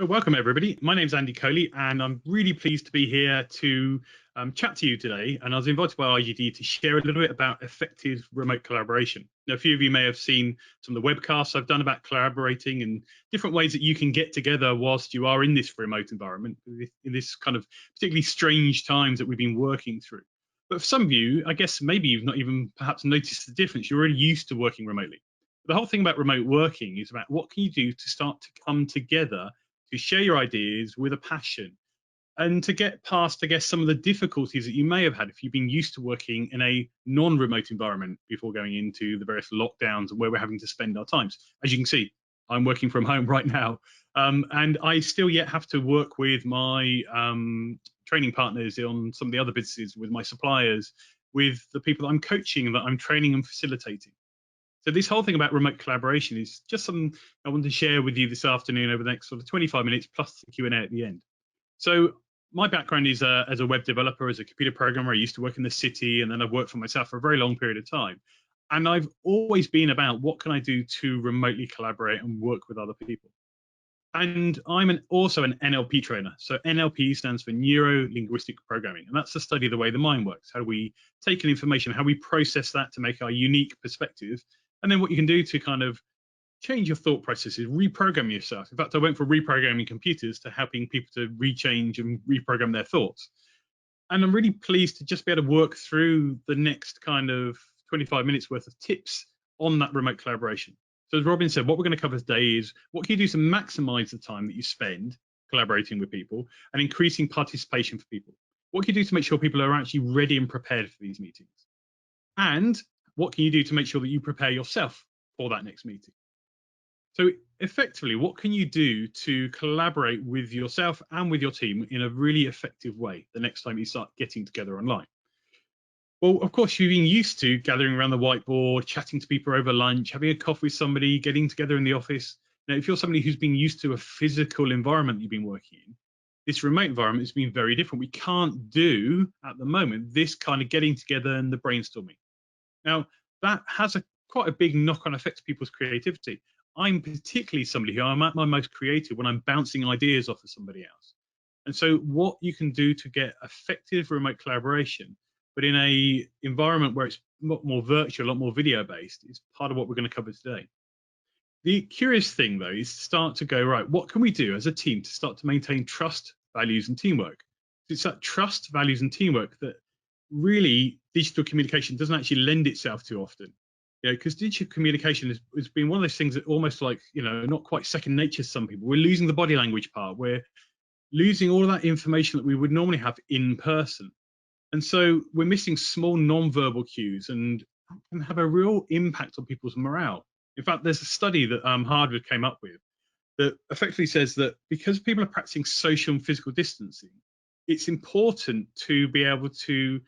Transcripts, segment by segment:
Welcome everybody. My name's Andy Coley and I'm really pleased to be here to chat to you today. And I was invited by IGD to share a little bit about effective remote collaboration. Now, a few of you may have seen some of the webcasts I've done about collaborating and different ways that you can get together whilst you are in this remote environment, in this kind of particularly strange times that we've been working through. But for some of you, I guess maybe you've not even perhaps noticed the difference. You're really used to working remotely. The whole thing about remote working is about what can you do to start to come together to share your ideas with a passion and to get past, I guess, some of the difficulties that you may have had if you've been used to working in a non-remote environment before going into the various lockdowns and where we're having to spend our times. As you can see, I'm working from home right now, and I still yet have to work with my training partners on some of the other businesses, with my suppliers, with the people that I'm coaching and that I'm training and facilitating. So this whole thing about remote collaboration is just something I want to share with you this afternoon over the next sort of 25 minutes plus the Q&A at the end. So my background is as a web developer, as a computer programmer. I used to work in the city, and then I've worked for myself for a very long period of time. And I've always been about what can I do to remotely collaborate and work with other people. And I'm also an NLP trainer. So NLP stands for Neuro Linguistic Programming. And that's the study of the way the mind works. How do we take in information, how we process that to make our unique perspective, and then what you can do to kind of change your thought processes, reprogram yourself. In fact, I went from reprogramming computers to helping people to rechange and reprogram their thoughts. And I'm really pleased to just be able to work through the next kind of 25 minutes worth of tips on that remote collaboration. So as Robin said, what we're going to cover today is what can you do to maximize the time that you spend collaborating with people and increasing participation for people? What can you do to make sure people are actually ready and prepared for these meetings? And what can you do to make sure that you prepare yourself for that next meeting? So effectively, what can you do to collaborate with yourself and with your team in a really effective way the next time you start getting together online? Well, of course, you've been used to gathering around the whiteboard, chatting to people over lunch, having a coffee with somebody, getting together in the office. Now, if you're somebody who's been used to a physical environment you've been working in, this remote environment has been very different. We can't do, at the moment, this kind of getting together and the brainstorming. Now, that has quite a big knock-on effect to people's creativity. I'm particularly somebody who I'm at my most creative when I'm bouncing ideas off of somebody else. And so what you can do to get effective remote collaboration, but in a environment where it's a lot more virtual, a lot more video-based, is part of what we're going to cover today. The curious thing, though, is to start to go, right, what can we do as a team to start to maintain trust, values, and teamwork? It's that trust, values, and teamwork that really digital communication doesn't actually lend itself to often, because digital communication has been one of those things that almost like, not quite second nature to some people. We're losing the body language part. We're losing all of that information that we would normally have in person. And so we're missing small non-verbal cues, and that can have a real impact on people's morale. In fact, there's a study that Harvard came up with that effectively says that because people are practicing social and physical distancing, it's important to be able to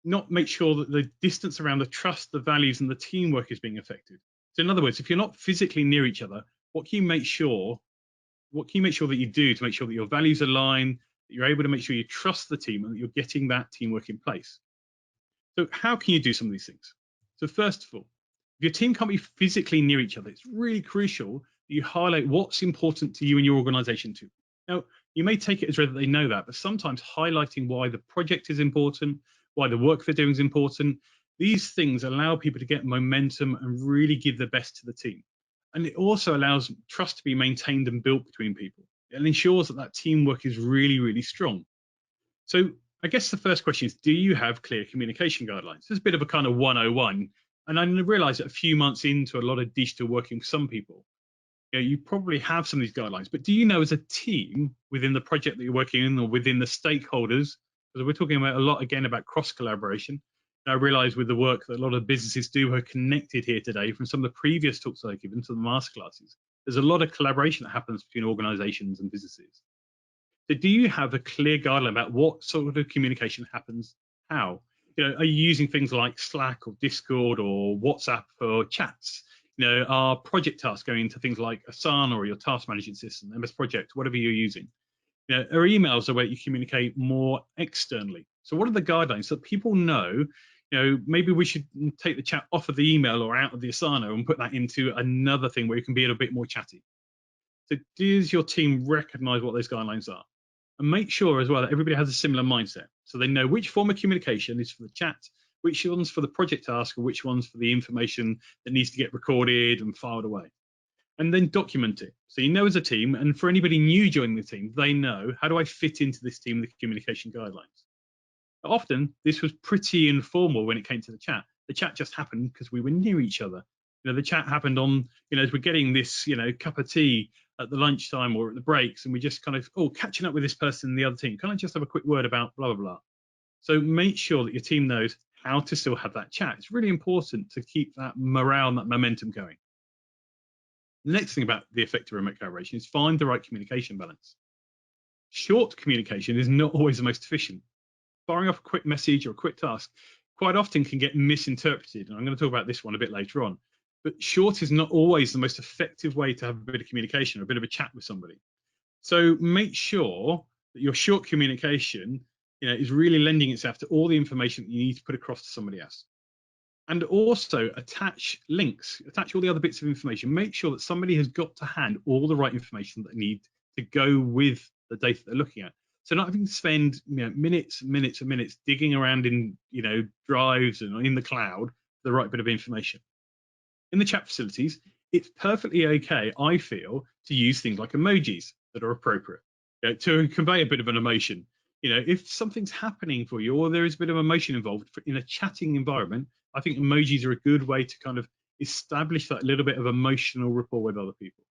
not make sure that the distance around the trust, the values, and the teamwork is being affected. So in other words, if you're not physically near each other, what can you make sure that you do to make sure that your values align, that you're able to make sure you trust the team and that you're getting that teamwork in place? So how can you do some of these things? So first of all, if your team can't be physically near each other, it's really crucial that you highlight what's important to you and your organization too. Now, you may take it as read that they know that, but sometimes highlighting why the project is important, why the work they're doing is important, these things allow people to get momentum and really give their best to the team. And it also allows trust to be maintained and built between people. It ensures that teamwork is really, really strong. So I guess the first question is, do you have clear communication guidelines? There's a bit of a kind of 101. And I realize that a few months into a lot of digital working for some people, you probably have some of these guidelines, but do you know as a team within the project that you're working in or within the stakeholders, because we're talking about a lot again about cross collaboration. And I realize with the work that a lot of businesses do are connected here today from some of the previous talks I've given to the masterclasses. There's a lot of collaboration that happens between organizations and businesses. So do you have a clear guideline about what sort of communication happens, how? Are you using things like Slack or Discord or WhatsApp for chats? Are project tasks going into things like Asana or your task management system, MS Project, whatever you're using? Are emails a way you communicate more externally? So what are the guidelines so that people know, maybe we should take the chat off of the email or out of the Asana and put that into another thing where you can be a bit more chatty? So does your team recognize what those guidelines are? And make sure as well that everybody has a similar mindset. So they know which form of communication is for the chat, which one's for the project task, or which one's for the information that needs to get recorded and filed away. And then document it. So you know as a team, and for anybody new joining the team, they know, how do I fit into this team with the communication guidelines? Often this was pretty informal when it came to the chat. The chat just happened because we were near each other. The chat happened on, as we're getting this, cup of tea at the lunchtime or at the breaks, and we just kind of, catching up with this person in the other team. Can I just have a quick word about blah, blah, blah? So make sure that your team knows how to still have that chat. It's really important to keep that morale and that momentum going. The next thing about the effective remote collaboration is find the right communication balance. Short communication is not always the most efficient. Firing off a quick message or a quick task quite often can get misinterpreted. And I'm going to talk about this one a bit later on. But short is not always the most effective way to have a bit of communication or a bit of a chat with somebody. So make sure that your short communication is really lending itself to all the information that you need to put across to somebody else. And also attach links, attach all the other bits of information. Make sure that somebody has got to hand all the right information that they need to go with the data they're looking at. So not having to spend minutes and minutes and minutes digging around in drives and in the cloud for the right bit of information. In the chat facilities, it's perfectly okay, I feel, to use things like emojis that are appropriate to convey a bit of an emotion. If something's happening for you or there is a bit of emotion involved in a chatting environment, I think emojis are a good way to kind of establish that little bit of emotional rapport with other people.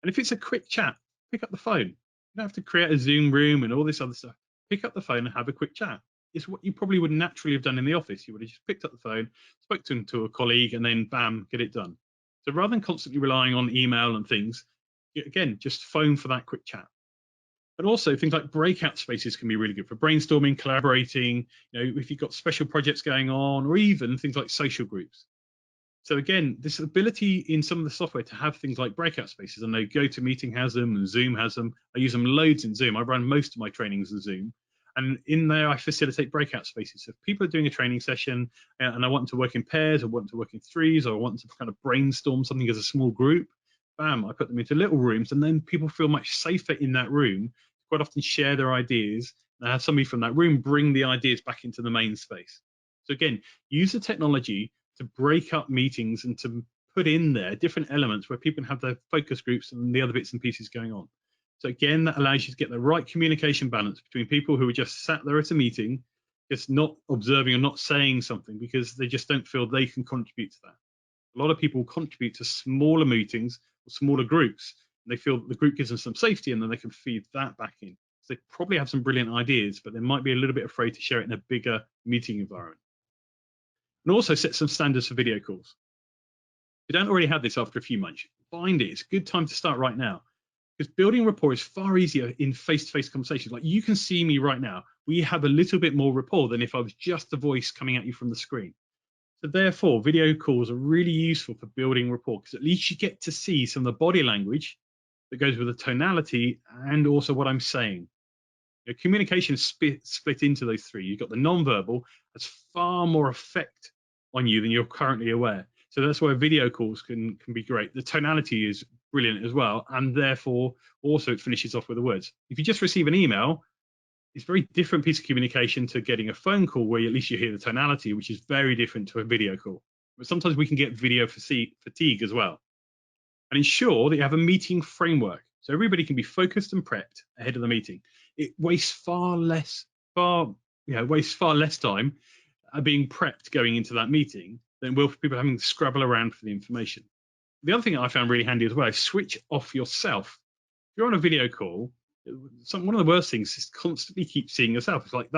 And if it's a quick chat, pick up the phone. You don't have to create a Zoom room and all this other stuff. Pick up the phone and have a quick chat. It's what you probably would naturally have done in the office. You would have just picked up the phone, spoke to a colleague, and then bam, get it done. So rather than constantly relying on email and things, again, just phone for that quick chat. And also things like breakout spaces can be really good for brainstorming, collaborating, if you've got special projects going on, or even things like social groups. So again, this ability in some of the software to have things like breakout spaces, I know GoToMeeting has them and Zoom has them. I use them loads in Zoom. I run most of my trainings in Zoom. And in there, I facilitate breakout spaces. So if people are doing a training session and I want to work in pairs, or want to work in threes, or I want to kind of brainstorm something as a small group, bam, I put them into little rooms, and then people feel much safer in that room to quite often share their ideas and have somebody from that room bring the ideas back into the main space. So again, use the technology to break up meetings and to put in there different elements where people can have their focus groups and the other bits and pieces going on. So again, that allows you to get the right communication balance between people who are just sat there at a meeting, just not observing or not saying something because they just don't feel they can contribute to that. A lot of people contribute to smaller meetings or smaller groups, and they feel that the group gives them some safety, and then they can feed that back in. So they probably have some brilliant ideas, but they might be a little bit afraid to share it in a bigger meeting environment. And also set some standards for video calls. If you don't already have this after a few months, find it. It's a good time to start right now, because building rapport is far easier in face-to-face conversations. Like, you can see me right now. We have a little bit more rapport than if I was just a voice coming at you from the screen. So therefore, video calls are really useful for building rapport, because at least you get to see some of the body language that goes with the tonality and also what I'm saying. Communication is split into those three. You've got the non-verbal, has far more effect on you than you're currently aware. So that's where video calls can be great. The tonality is brilliant as well, and therefore also it finishes off with the words. If you just receive an email, it's a very different piece of communication to getting a phone call where at least you hear the tonality, which is very different to a video call. But sometimes we can get video fatigue as well. And ensure that you have a meeting framework, so everybody can be focused and prepped ahead of the meeting. It wastes far less time being prepped going into that meeting than will for people having to scrabble around for the information. The other thing I found really handy as well is switch off yourself. If you're on a video call, one of the worst things is constantly keep seeing yourself. It's like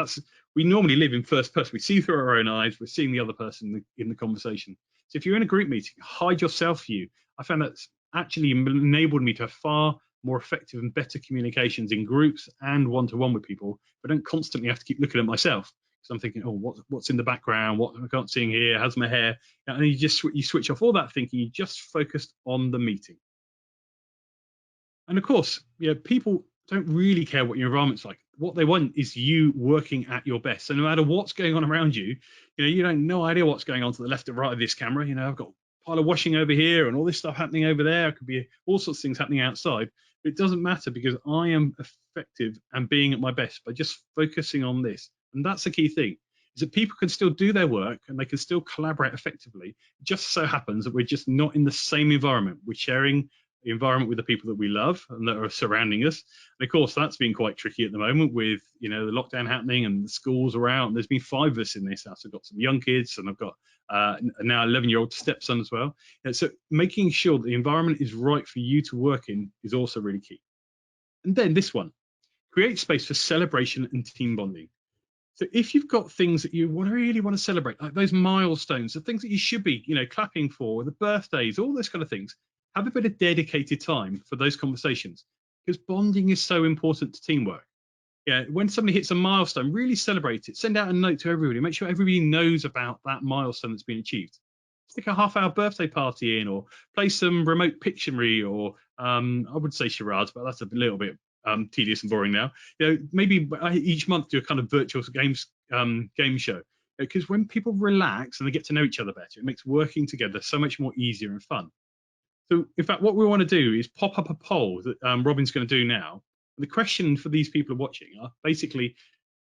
we normally live in first person. We see through our own eyes. We're seeing the other person in the conversation. So if you're in a group meeting, hide yourself view. I found that's actually enabled me to have far more effective and better communications in groups and one-to-one with people. I don't constantly have to keep looking at myself, because I'm thinking, oh, what's in the background? What I can't see in here? How's my hair? And you switch off all that thinking. You just focused on the meeting. And of course, people don't really care what your environment's like. What they want is you working at your best. So no matter what's going on around you, you don't no idea what's going on to the left or right of this camera. I've got pile of washing over here and all this stuff happening over there. It could be all sorts of things happening outside. It doesn't matter because I am effective and being at my best by just focusing on this. And that's the key thing, is that people can still do their work and they can still collaborate effectively. It just so happens that we're just not in the same environment. We're sharing the environment with the people that we love and that are surrounding us. And of course, that's been quite tricky at the moment with, the lockdown happening and the schools are out. And there's been 5 of us in this house. I've got some young kids and I've got now 11-year-old stepson as well. So making sure that the environment is right for you to work in is also really key. And then this one, create space for celebration and team bonding. So if you've got things that you really want to celebrate, like those milestones, the things that you should be, clapping for, the birthdays, all those kind of things, have a bit of dedicated time for those conversations, because bonding is so important to teamwork. Yeah, when somebody hits a milestone, really celebrate it. Send out a note to everybody. Make sure everybody knows about that milestone that's been achieved. Stick a half-hour birthday party in, or play some remote Pictionary, or I would say charades, but that's a little bit tedious and boring now. Maybe each month do a kind of virtual game show, because when people relax and they get to know each other better, it makes working together so much more easier and fun. So in fact, what we want to do is pop up a poll that Robin's going to do now. And the question for these people watching are basically,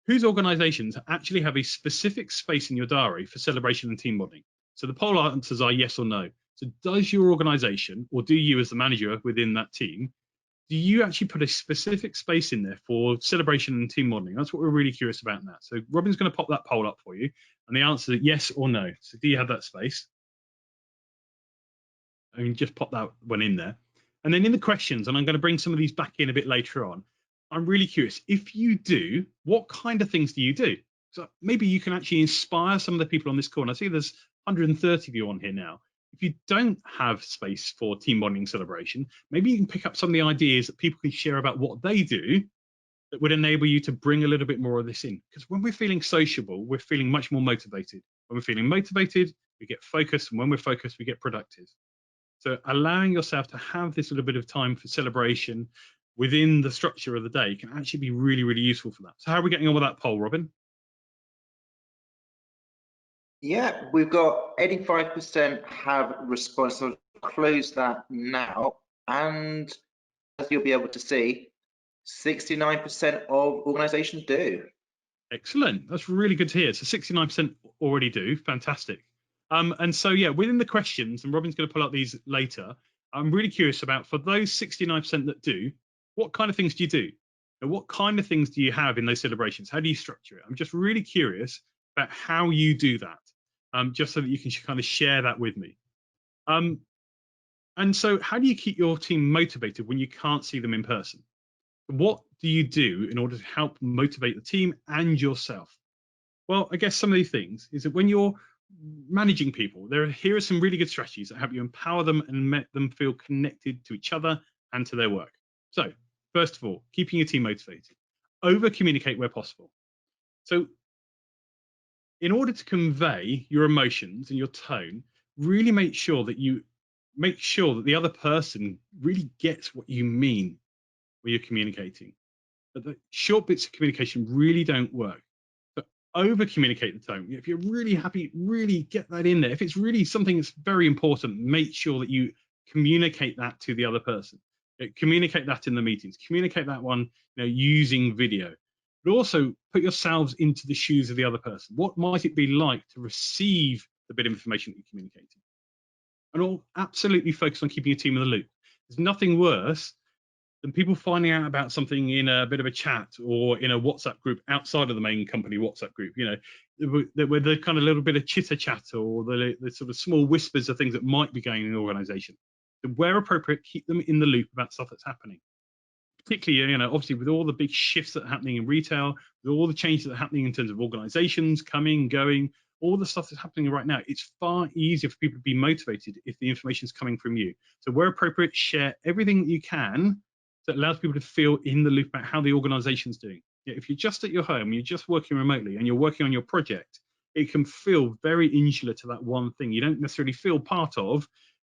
whose organizations actually have a specific space in your diary for celebration and team bonding? So the poll answers are yes or no. So does your organization, or do you as the manager within that team, do you actually put a specific space in there for celebration and team bonding? That's what we're really curious about now. So Robin's going to pop that poll up for you, and the answer is yes or no. So do you have that space? I mean, just pop that one in there. And then in the questions, and I'm going to bring some of these back in a bit later on, I'm really curious, if you do, what kind of things do you do? So maybe you can actually inspire some of the people on this call. And I see there's 130 of you on here now. If you don't have space for team bonding celebration, maybe you can pick up some of the ideas that people can share about what they do that would enable you to bring a little bit more of this in. Because when we're feeling sociable, we're feeling much more motivated. When we're feeling motivated, we get focused. And when we're focused, we get productive. So allowing yourself to have this little bit of time for celebration within the structure of the day can actually be really, really useful for that. So how are we getting on with that poll, Robin? Yeah, we've got 85% have responded. So I'll close that now. And as you'll be able to see, 69% of organizations do. Excellent. That's really good to hear. So 69% already do. Fantastic. And so, yeah, within the questions, and Robin's going to pull out these later, I'm really curious about, for those 69% that do, what kind of things do you do? And what kind of things do you have in those celebrations? How do you structure it? I'm just really curious about how you do that, just so that you can kind of share that with me. And so how do you keep your team motivated when you can't see them in person? What do you do in order to help motivate the team and yourself? Well, I guess some of these things is that when you're managing people, here are some really good strategies that help you empower them and make them feel connected to each other and to their work. So first of all, keeping your team motivated. Over communicate where possible. So in order to convey your emotions and your tone, really make sure that the other person really gets what you mean when you're communicating. But the short bits of communication really don't work. But over communicate the tone. If you're really happy, really get that in there. If it's really something that's very important, make sure that you communicate that to the other person. Communicate that in the meetings. Communicate that one, using video. But also put yourselves into the shoes of the other person. What might it be like to receive the bit of information that you're communicating? And all absolutely focus on keeping your team in the loop. There's nothing worse than people finding out about something in a bit of a chat or in a WhatsApp group outside of the main company WhatsApp group, with the kind of little bit of chitter chatter or the sort of small whispers of things that might be going in an organization. So where appropriate, keep them in the loop about stuff that's happening. Particularly, obviously with all the big shifts that are happening in retail, with all the changes that are happening in terms of organizations coming, going, all the stuff that's happening right now, it's far easier for people to be motivated if the information is coming from you. So where appropriate, share everything that you can that allows people to feel in the loop about how the organization's doing. If you're just at your home, you're just working remotely and you're working on your project, it can feel very insular to that one thing. You don't necessarily feel part of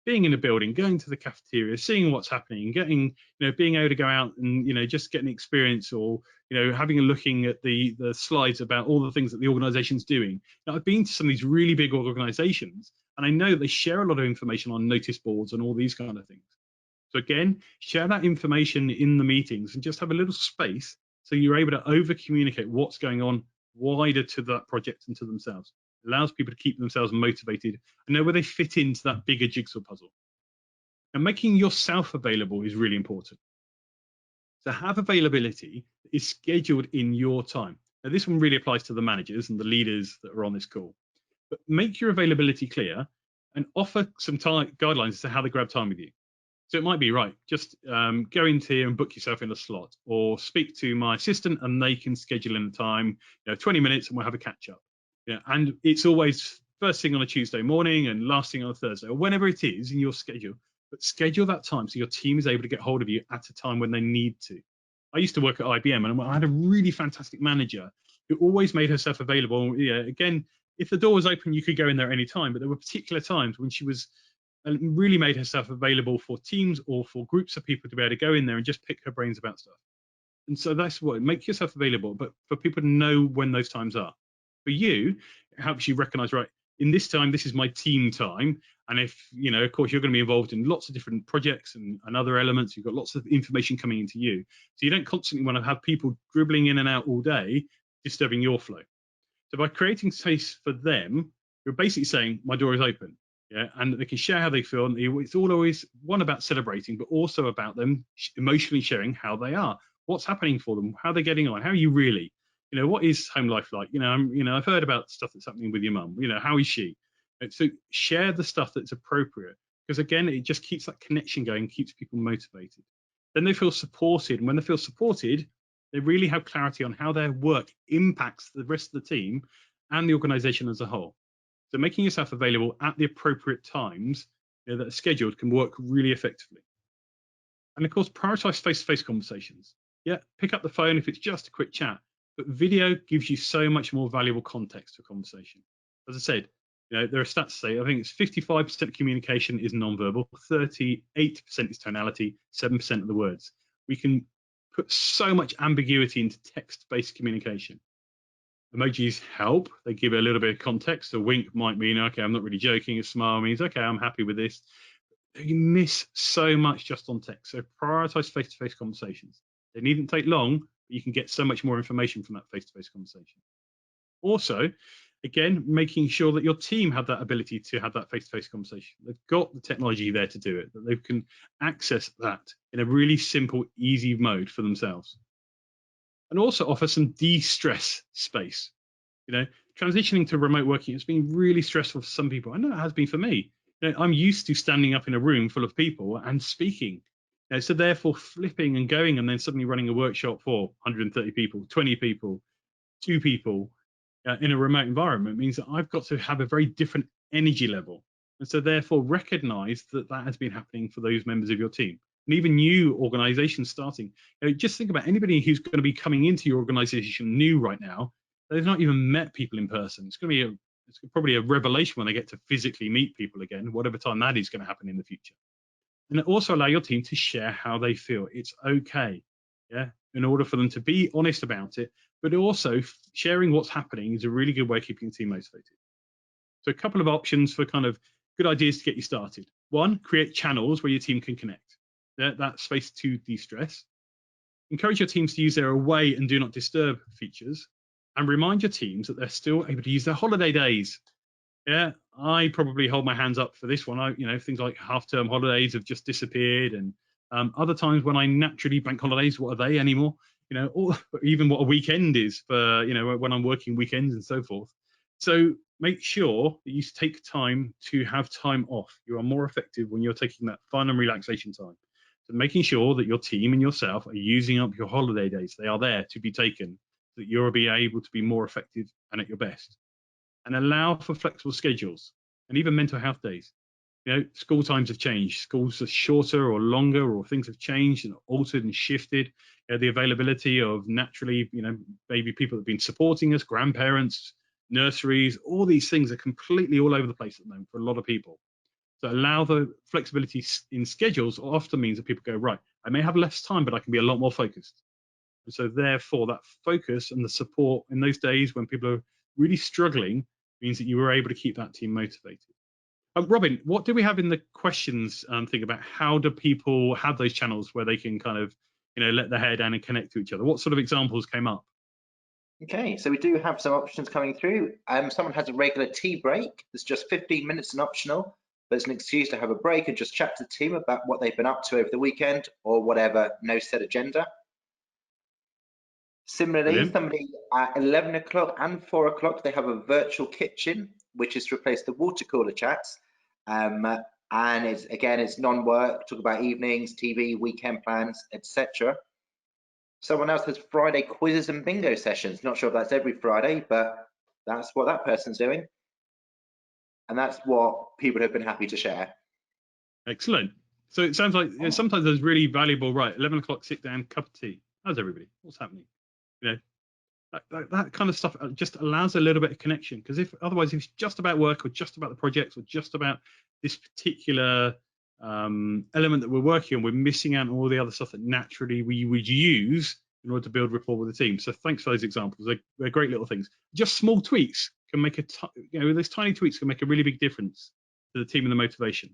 being in a building, going to the cafeteria, seeing what's happening, getting, being able to go out and, just getting experience, or, having a looking at the slides about all the things that the organization's doing. Now, I've been to some of these really big organizations, And I know they share a lot of information on notice boards and all these kind of things. So again, share that information in the meetings and just have a little space so you're able to over communicate what's going on wider to that project and to themselves. It allows people to keep themselves motivated and know where they fit into that bigger jigsaw puzzle. And making yourself available is really important. So have availability that is scheduled in your time. Now, this one really applies to the managers and the leaders that are on this call. But make your availability clear and offer some guidelines as to how they grab time with you. So it might be, right, just go into here and book yourself in a slot, or speak to my assistant and they can schedule in a time, 20 minutes and we'll have a catch up. And it's always first thing on a Tuesday morning and last thing on a Thursday, or whenever it is in your schedule, but schedule that time so your team is able to get hold of you at a time when they need to. I used to work at IBM and I had a really fantastic manager who always made herself available. Again, if the door was open, you could go in there any time, but there were particular times when she was really made herself available for teams or for groups of people to be able to go in there and just pick her brains about stuff. And so that's what, make yourself available, but for people to know when those times are. For you, it helps you recognize, right, in this time, this is my team time. And if, of course, you're going to be involved in lots of different projects and other elements, you've got lots of information coming into you. So you don't constantly want to have people dribbling in and out all day, disturbing your flow. So by creating space for them, you're basically saying, my door is open. Yeah, and they can share how they feel. And it's always one about celebrating, but also about them emotionally sharing how they are, what's happening for them, how they're getting on, how are you really, what is home life like? I've heard about stuff that's happening with your mum. How is she? And so share the stuff that's appropriate, because again, it just keeps that connection going, keeps people motivated. Then they feel supported, and when they feel supported, they really have clarity on how their work impacts the rest of the team and the organization as a whole. So making yourself available at the appropriate times that are scheduled can work really effectively. And of course, prioritize face-to-face conversations. Yeah, pick up the phone if it's just a quick chat, but video gives you so much more valuable context to a conversation. As I said, there are stats to say, I think it's 55% of communication is nonverbal, 38% is tonality, 7% of the words. We can put so much ambiguity into text-based communication. Emojis help. They give a little bit of context. A wink might mean, okay, I'm not really joking. A smile means, okay, I'm happy with this. You miss so much just on text. So prioritize face-to-face conversations. They needn't take long, but you can get so much more information from that face-to-face conversation. Also, again, making sure that your team have that ability to have that face-to-face conversation. They've got the technology there to do it, that they can access that in a really simple, easy mode for themselves. And also offer some de-stress space. Transitioning to remote working, it's been really stressful for some people. I know it has been for me. I'm used to standing up in a room full of people and speaking. So therefore flipping and going and then suddenly running a workshop for 130 people, 20 people, 2 people in a remote environment means that I've got to have a very different energy level. And so therefore recognize that that has been happening for those members of your team. And even new organizations starting. Just think about anybody who's going to be coming into your organization new right now. They've not even met people in person. It's going to be it's probably a revelation when they get to physically meet people again, whatever time that is going to happen in the future. And also allow your team to share how they feel. It's okay, in order for them to be honest about it, but also sharing what's happening is a really good way of keeping the team motivated. So a couple of options for kind of good ideas to get you started. One, create channels where your team can connect. That space to de-stress. Encourage your teams to use their away and do not disturb features, and remind your teams that they're still able to use their holiday days. Yeah, I probably hold my hands up for this one. Things like half-term holidays have just disappeared, and other times when I naturally bank holidays, what are they anymore? Or even what a weekend is for when I'm working weekends and so forth. So make sure that you take time to have time off. You are more effective when you're taking that fun and relaxation time. So making sure that your team and yourself are using up your holiday days. They are there to be taken, so that you'll be able to be more effective and at your best. And allow for flexible schedules and even mental health days. School times have changed. Schools are shorter or longer, or things have changed and altered and shifted. The availability of naturally, maybe people that have been supporting us, grandparents, nurseries, all these things are completely all over the place at the moment for a lot of people. So allow the flexibility in schedules often means that people go, right, I may have less time, but I can be a lot more focused. And so therefore that focus and the support in those days when people are really struggling means that you were able to keep that team motivated. Robin, what do we have in the questions thing about how do people have those channels where they can kind of, let their hair down and connect to each other? What sort of examples came up? Okay, so we do have some options coming through. Someone has a regular tea break. It's just 15 minutes and optional, but it's an excuse to have a break and just chat to the team about what they've been up to over the weekend or whatever, no set agenda. Similarly, Brilliant. somebody at 11 o'clock and 4 o'clock, they have a virtual kitchen, which is to replace the water cooler chats. And it's non-work, talk about evenings, TV, weekend plans, etc. Someone else has Friday quizzes and bingo sessions. Not sure if that's every Friday, but that's what that person's doing. And that's what people have been happy to share. Excellent. So it sounds like sometimes there's really valuable, right, 11 o'clock, sit down, cup of tea. How's everybody? What's happening? That kind of stuff just allows a little bit of connection, because otherwise if it's just about work or just about the projects or just about this particular element that we're working on, we're missing out on all the other stuff that naturally we would use in order to build rapport with the team. So thanks for those examples. They're great little things. Just small tweaks can make those tiny tweaks can make a really big difference to the team and the motivation.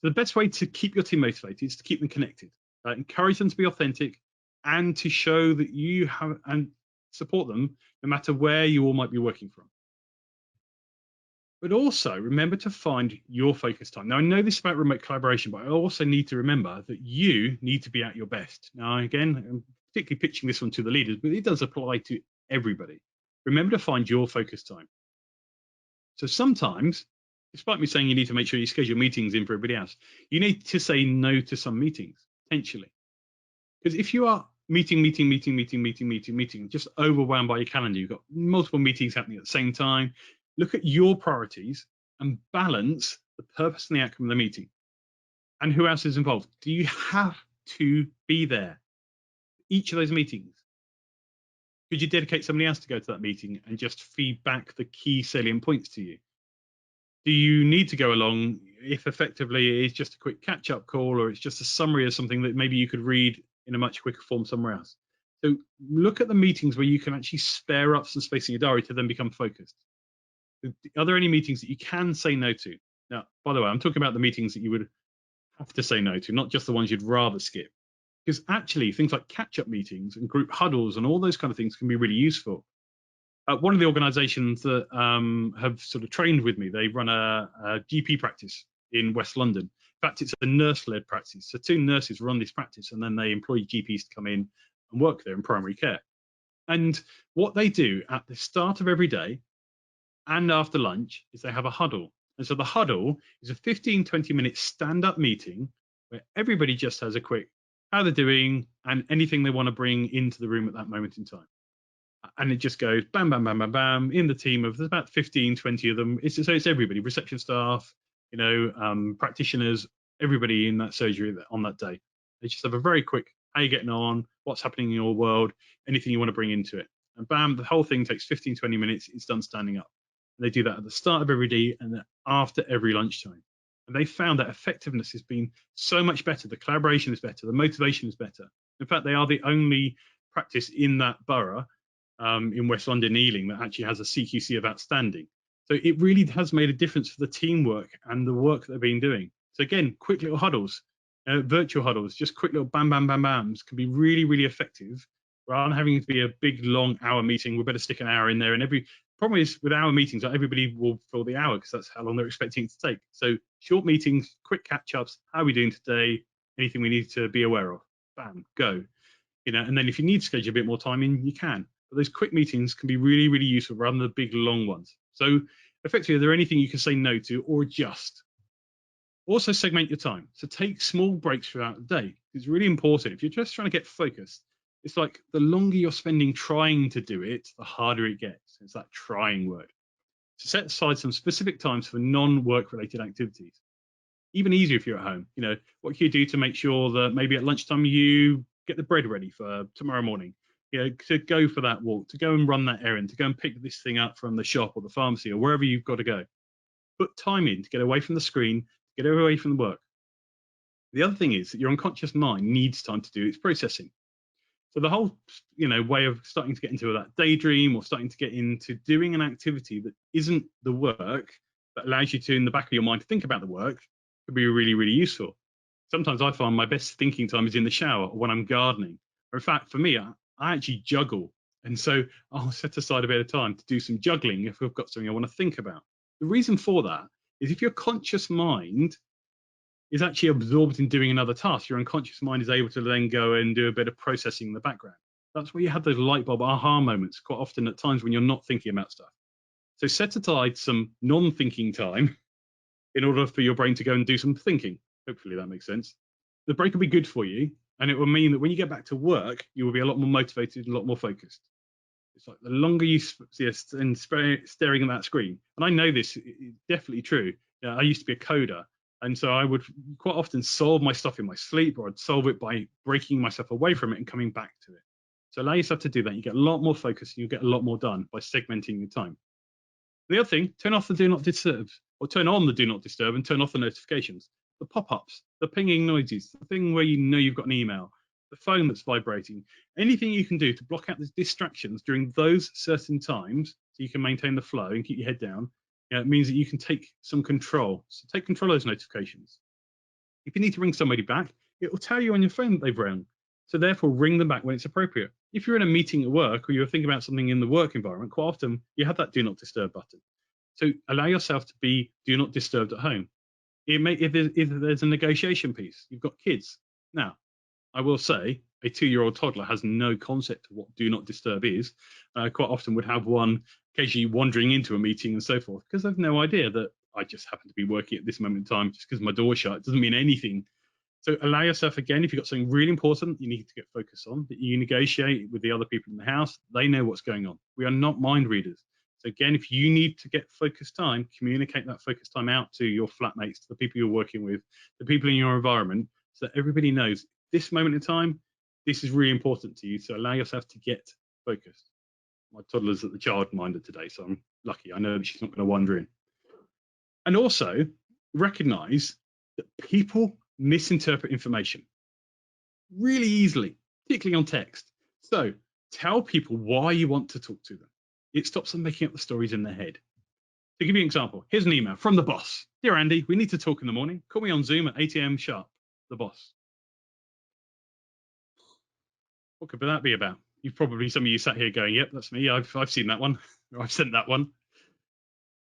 So the best way to keep your team motivated is to keep them connected, encourage them to be authentic, and to show that you have and support them no matter where you all might be working from. But also remember to find your focus time. Now, I know this about remote collaboration, but I also need to remember that you need to be at your best. Now, again, I'm particularly pitching this one to the leaders, but it does apply to everybody. Remember to find your focus time. So sometimes, despite me saying you need to make sure you schedule meetings in for everybody else, you need to say no to some meetings, potentially. Because if you are meeting, just overwhelmed by your calendar, you've got multiple meetings happening at the same time, look at your priorities and balance the purpose and the outcome of the meeting. And who else is involved? Do you have to be there? Each of those meetings? Could you dedicate somebody else to go to that meeting and just feed back the key salient points to you? Do you need to go along if effectively it is just a quick catch-up call, or it's just a summary of something that maybe you could read in a much quicker form somewhere else? So look at the meetings where you can actually spare up some space in your diary to then become focused. Are there any meetings that you can say no to? Now, by the way, I'm talking about the meetings that you would have to say no to, not just the ones you'd rather skip. Because actually things like catch-up meetings and group huddles and all those kind of things can be really useful. One of the organizations that have sort of trained with me, they run a GP practice in West London. In fact, it's a nurse-led practice. So 2 nurses run this practice, and then they employ GPs to come in and work there in primary care. And what they do at the start of every day and after lunch is they have a huddle. And so the huddle is a 15, 20-minute stand-up meeting where everybody just has a quick how they're doing and anything they want to bring into the room at that moment in time. And it just goes bam, bam, bam, bam, bam in the team of, there's about 15, 20 of them. So it's everybody, reception staff, practitioners, everybody in that surgery on that day. They just have a very quick, how you getting on, what's happening in your world, anything you want to bring into it. And bam, the whole thing takes 15, 20 minutes. It's done standing up. And they do that at the start of every day and after every lunchtime. And they found that effectiveness has been so much better. The collaboration is better. The motivation is better. In fact, they are the only practice in that borough in West London, Ealing, that actually has a CQC of outstanding. So it really has made a difference for the teamwork and the work that they've been doing. So again, quick little huddles, virtual huddles, just quick little bam, bam, bam, bams can be really, really effective. Rather than having to be a big, long hour meeting, we better stick an hour in there. And problem is with hour meetings, not everybody will fill the hour because that's how long they're expecting it to take. So short meetings, quick catch-ups, how are we doing today? Anything we need to be aware of? Bam, go. And then if you need to schedule a bit more time in, you can. But those quick meetings can be really, really useful rather than the big, long ones. So effectively, is there anything you can say no to or adjust? Also segment your time. So take small breaks throughout the day. It's really important. If you're just trying to get focused, it's like the longer you're spending trying to do it, the harder it gets. It's that trying word. So set aside some specific times for non-work related activities. Even easier if you're at home. What can you do to make sure that maybe at lunchtime you get the bread ready for tomorrow morning? To go for that walk, to go and run that errand, to go and pick this thing up from the shop or the pharmacy or wherever you've got to go. Put time in to get away from the screen, get away from the work. The other thing is that your unconscious mind needs time to do its processing. So the whole, way of starting to get into that daydream or starting to get into doing an activity that isn't the work that allows you to, in the back of your mind, to think about the work, could be really, really useful. Sometimes I find my best thinking time is in the shower or when I'm gardening. Or in fact, for me, I actually juggle. And so I'll set aside a bit of time to do some juggling if I've got something I want to think about. The reason for that is if your conscious mind is actually absorbed in doing another task, your unconscious mind is able to then go and do a bit of processing in the background. That's where you have those light bulb aha moments quite often at times when you're not thinking about stuff. So set aside some non-thinking time in order for your brain to go and do some thinking. Hopefully that makes sense. The break will be good for you, and it will mean that when you get back to work, you will be a lot more motivated, a lot more focused. It's like the longer you spend staring at that screen, and I know this is definitely true. I used to be a coder, and so I would quite often solve my stuff in my sleep, or I'd solve it by breaking myself away from it and coming back to it. So allow yourself to do that. You get a lot more focus, and you get a lot more done by segmenting your time. The other thing, turn off the do not disturb, or turn on the do not disturb and turn off the notifications, the pop-ups, the pinging noises, the thing where you know you've got an email, the phone that's vibrating, anything you can do to block out the distractions during those certain times so you can maintain the flow and keep your head down. It means that you can take some control. So take control of those notifications. If you need to ring somebody back, it will tell you on your phone that they've rung. So therefore, ring them back when it's appropriate. If you're in a meeting at work or you're thinking about something in the work environment, quite often you have that do not disturb button. So allow yourself to be do not disturb at home. If there's a negotiation piece, you've got kids. Now, I will say a 2-year-old toddler has no concept of what do not disturb is. Quite often would have one occasionally wandering into a meeting and so forth because they've no idea that I just happen to be working at this moment in time just because my door's shut. It doesn't mean anything. So allow yourself, again, if you've got something really important you need to get focused on, that you negotiate with the other people in the house. They know what's going on. We are not mind readers. So again, if you need to get focused time, communicate that focused time out to your flatmates, to the people you're working with, the people in your environment, so that everybody knows this moment in time, this is really important to you. So allow yourself to get focused. My toddler's at the childminder today, so I'm lucky. I know that she's not going to wander in. And also recognize that people misinterpret information really easily, particularly on text. So tell people why you want to talk to them. It stops them making up the stories in their head. To give you an example, here's an email from the boss. Dear Andy, we need to talk in the morning. Call me on Zoom at 8 a.m. sharp. The boss. What could that be about? You've probably, some of you sat here going, yep, that's me. I've seen that one. Or I've sent that one.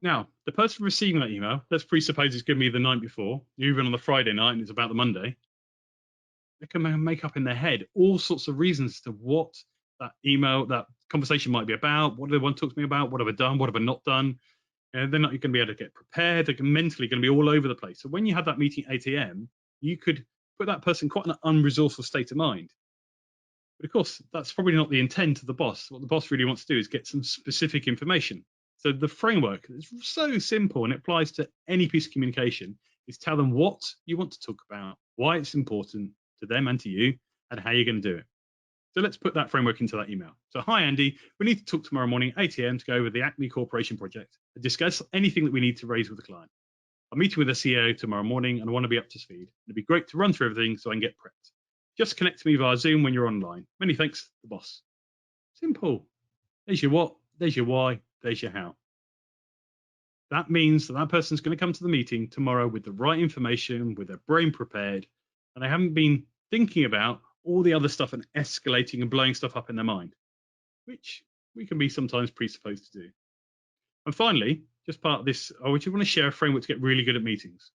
Now, the person receiving that email, let's presuppose it's given me the night before, even on the Friday night, and it's about the Monday. They can make up in their head all sorts of reasons as to what that email, that conversation might be about. What do they want to talk to me about? What have I done? What have I not done? And they're not going to be able to get prepared. They're mentally going to be all over the place. So when you have that meeting at 8 a.m., you could put that person quite an unresourceful state of mind. But of course, that's probably not the intent of the boss. What the boss really wants to do is get some specific information. So the framework is so simple and it applies to any piece of communication is tell them what you want to talk about, why it's important to them and to you, and how you're going to do it. So let's put that framework into that email. So, hi, Andy, we need to talk tomorrow morning, 8 a.m. to go over the Acme Corporation project and discuss anything that we need to raise with the client. I'm meeting with the CEO tomorrow morning and I want to be up to speed. It'd be great to run through everything so I can get prepped. Just connect to me via Zoom when you're online. Many thanks, the boss. Simple. There's your what, there's your why, there's your how. That means that that person's going to come to the meeting tomorrow with the right information, with their brain prepared, and they haven't been thinking about all the other stuff and escalating and blowing stuff up in their mind, which we can be sometimes presupposed to do. And finally, just part of this, I want to share a framework to get really good at meetings.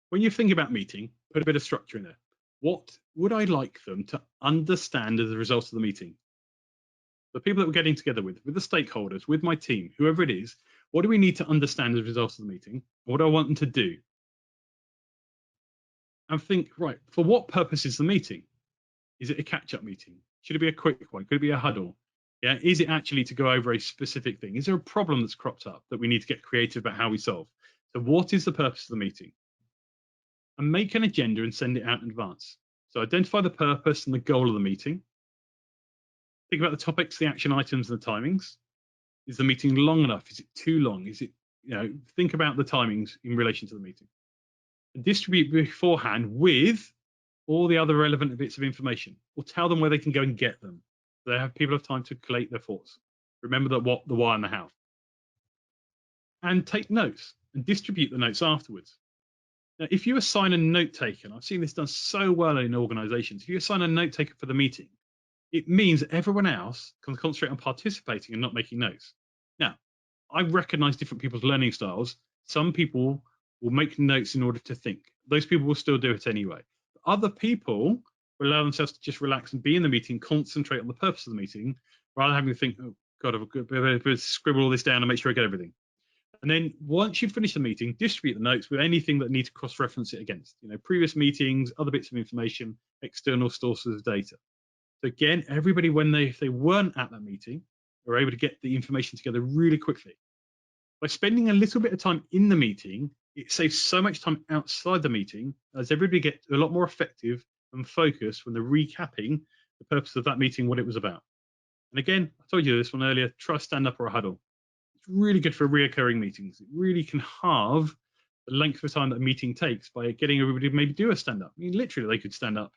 When you think about meeting, put a bit of structure in there. What would I like them to understand as a result of the meeting? The people that we're getting together with the stakeholders, with my team, whoever it is, what do we need to understand as a result of the meeting? What do I want them to do? And think, right, for what purpose is the meeting? Is it a catch-up meeting? Should it be a quick one? Could it be a huddle? Yeah, is it actually to go over a specific thing? Is there a problem that's cropped up that we need to get creative about how we solve? So what is the purpose of the meeting? And make an agenda and send it out in advance. So identify the purpose and the goal of the meeting. Think about the topics, the action items, and the timings. Is the meeting long enough? Is it too long? Is it, think about the timings in relation to the meeting. And distribute beforehand with all the other relevant bits of information, or tell them where they can go and get them. So they have people have time to collate their thoughts. Remember that what, the why, and the how. and take notes and distribute the notes afterwards. Now, if you assign a note taker, and I've seen this done so well in organizations, if you assign a note taker for the meeting, it means that everyone else can concentrate on participating and not making notes. Now, I recognize different people's learning styles. Some people will make notes in order to think. Those people will still do it anyway. Other people will allow themselves to just relax and be in the meeting, concentrate on the purpose of the meeting, rather than having to think, oh God, I've got to scribble all this down and make sure I get everything. And then once you've finished the meeting, distribute the notes with anything that needs to cross-reference it against, previous meetings, other bits of information, external sources of data. So again, everybody, if they weren't at that meeting, were able to get the information together really quickly. By spending a little bit of time in the meeting, it saves so much time outside the meeting, as everybody gets a lot more effective and focused when they're recapping the purpose of that meeting, what it was about. And again, I told you this one earlier, try a stand-up or a huddle. It's really good for reoccurring meetings. It really can halve the length of time that a meeting takes by getting everybody to maybe do a stand-up. I mean, literally, they could stand up,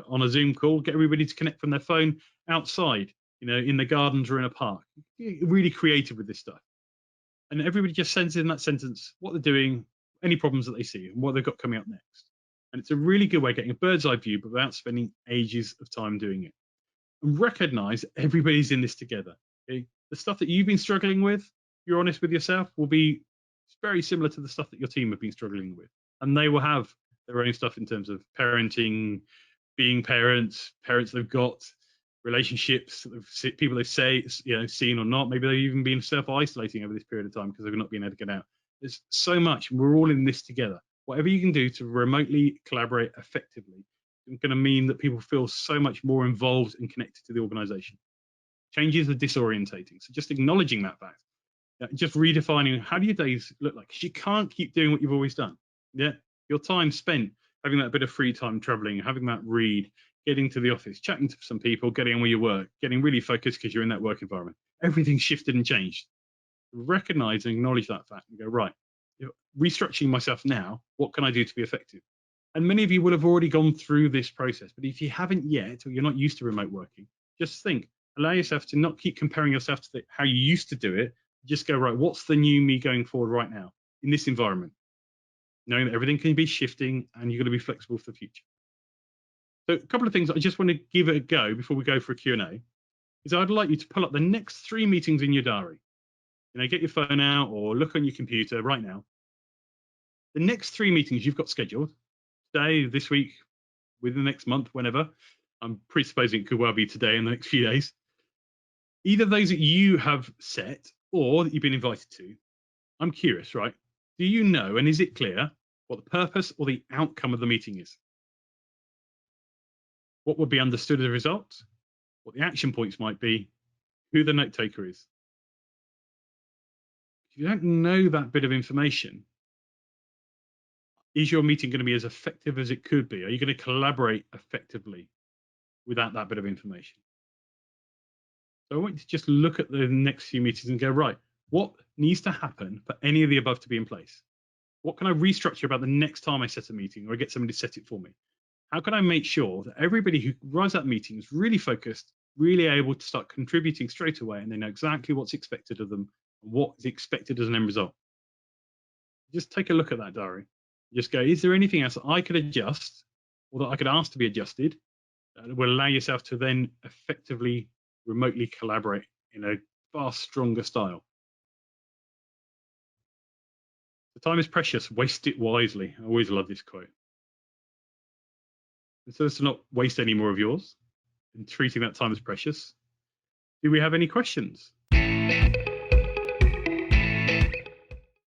on a Zoom call, get everybody to connect from their phone outside, in the gardens or in a park. Really creative with this stuff. And everybody just sends in that sentence what they're doing, any problems that they see, and what they've got coming up next. And it's a really good way of getting a bird's eye view, but without spending ages of time doing it. And recognize everybody's in this together. Okay? The stuff that you've been struggling with, you're honest with yourself, will be very similar to the stuff that your team have been struggling with. And they will have their own stuff in terms of parenting, being parents they've got, relationships, people they've seen or not. Maybe they've even been self-isolating over this period of time because they've not been able to get out. There's so much. We're all in this together. Whatever you can do to remotely collaborate effectively is going to mean that people feel so much more involved and connected to the organization. Changes are disorientating. So just acknowledging that fact, just redefining how do your days look like, because you can't keep doing what you've always done. Yeah, your time spent having that bit of free time traveling, having that read, getting to the office, chatting to some people, getting on with your work, getting really focused because you're in that work environment. Everything's shifted and changed. Recognize and acknowledge that fact and go, right, restructuring myself now, what can I do to be effective? And many of you will have already gone through this process, but if you haven't yet, or you're not used to remote working, just think, allow yourself to not keep comparing yourself to how you used to do it. Just go, right, what's the new me going forward right now in this environment? Knowing that everything can be shifting and you're going to be flexible for the future. So a couple of things I just want to give it a go before we go for a Q&A is I'd like you to pull up the next 3 meetings in your diary. Get your phone out or look on your computer right now. The next 3 meetings you've got scheduled today, this week, within the next month, whenever. I'm presupposing it could well be today in the next few days. Either those that you have set or that you've been invited to. I'm curious, right? Do you know, and is it clear, what the purpose or the outcome of the meeting is? What would be understood as a result? What the action points might be? Who the note taker is? If you don't know that bit of information, is your meeting going to be as effective as it could be? Are you going to collaborate effectively without that bit of information? So I want you to just look at the next few meetings and go, right, what needs to happen for any of the above to be in place? What can I restructure about the next time I set a meeting or I get somebody to set it for me? How can I make sure that everybody who runs that meeting is really focused, really able to start contributing straight away, and they know exactly what's expected of them and what is expected as an end result? Just take a look at that diary. Just go, is there anything else that I could adjust or that I could ask to be adjusted that will allow yourself to then effectively remotely collaborate in a far stronger style? The time is precious, waste it wisely. I always love this quote. And so as to not waste any more of yours in treating that time as precious, do we have any questions?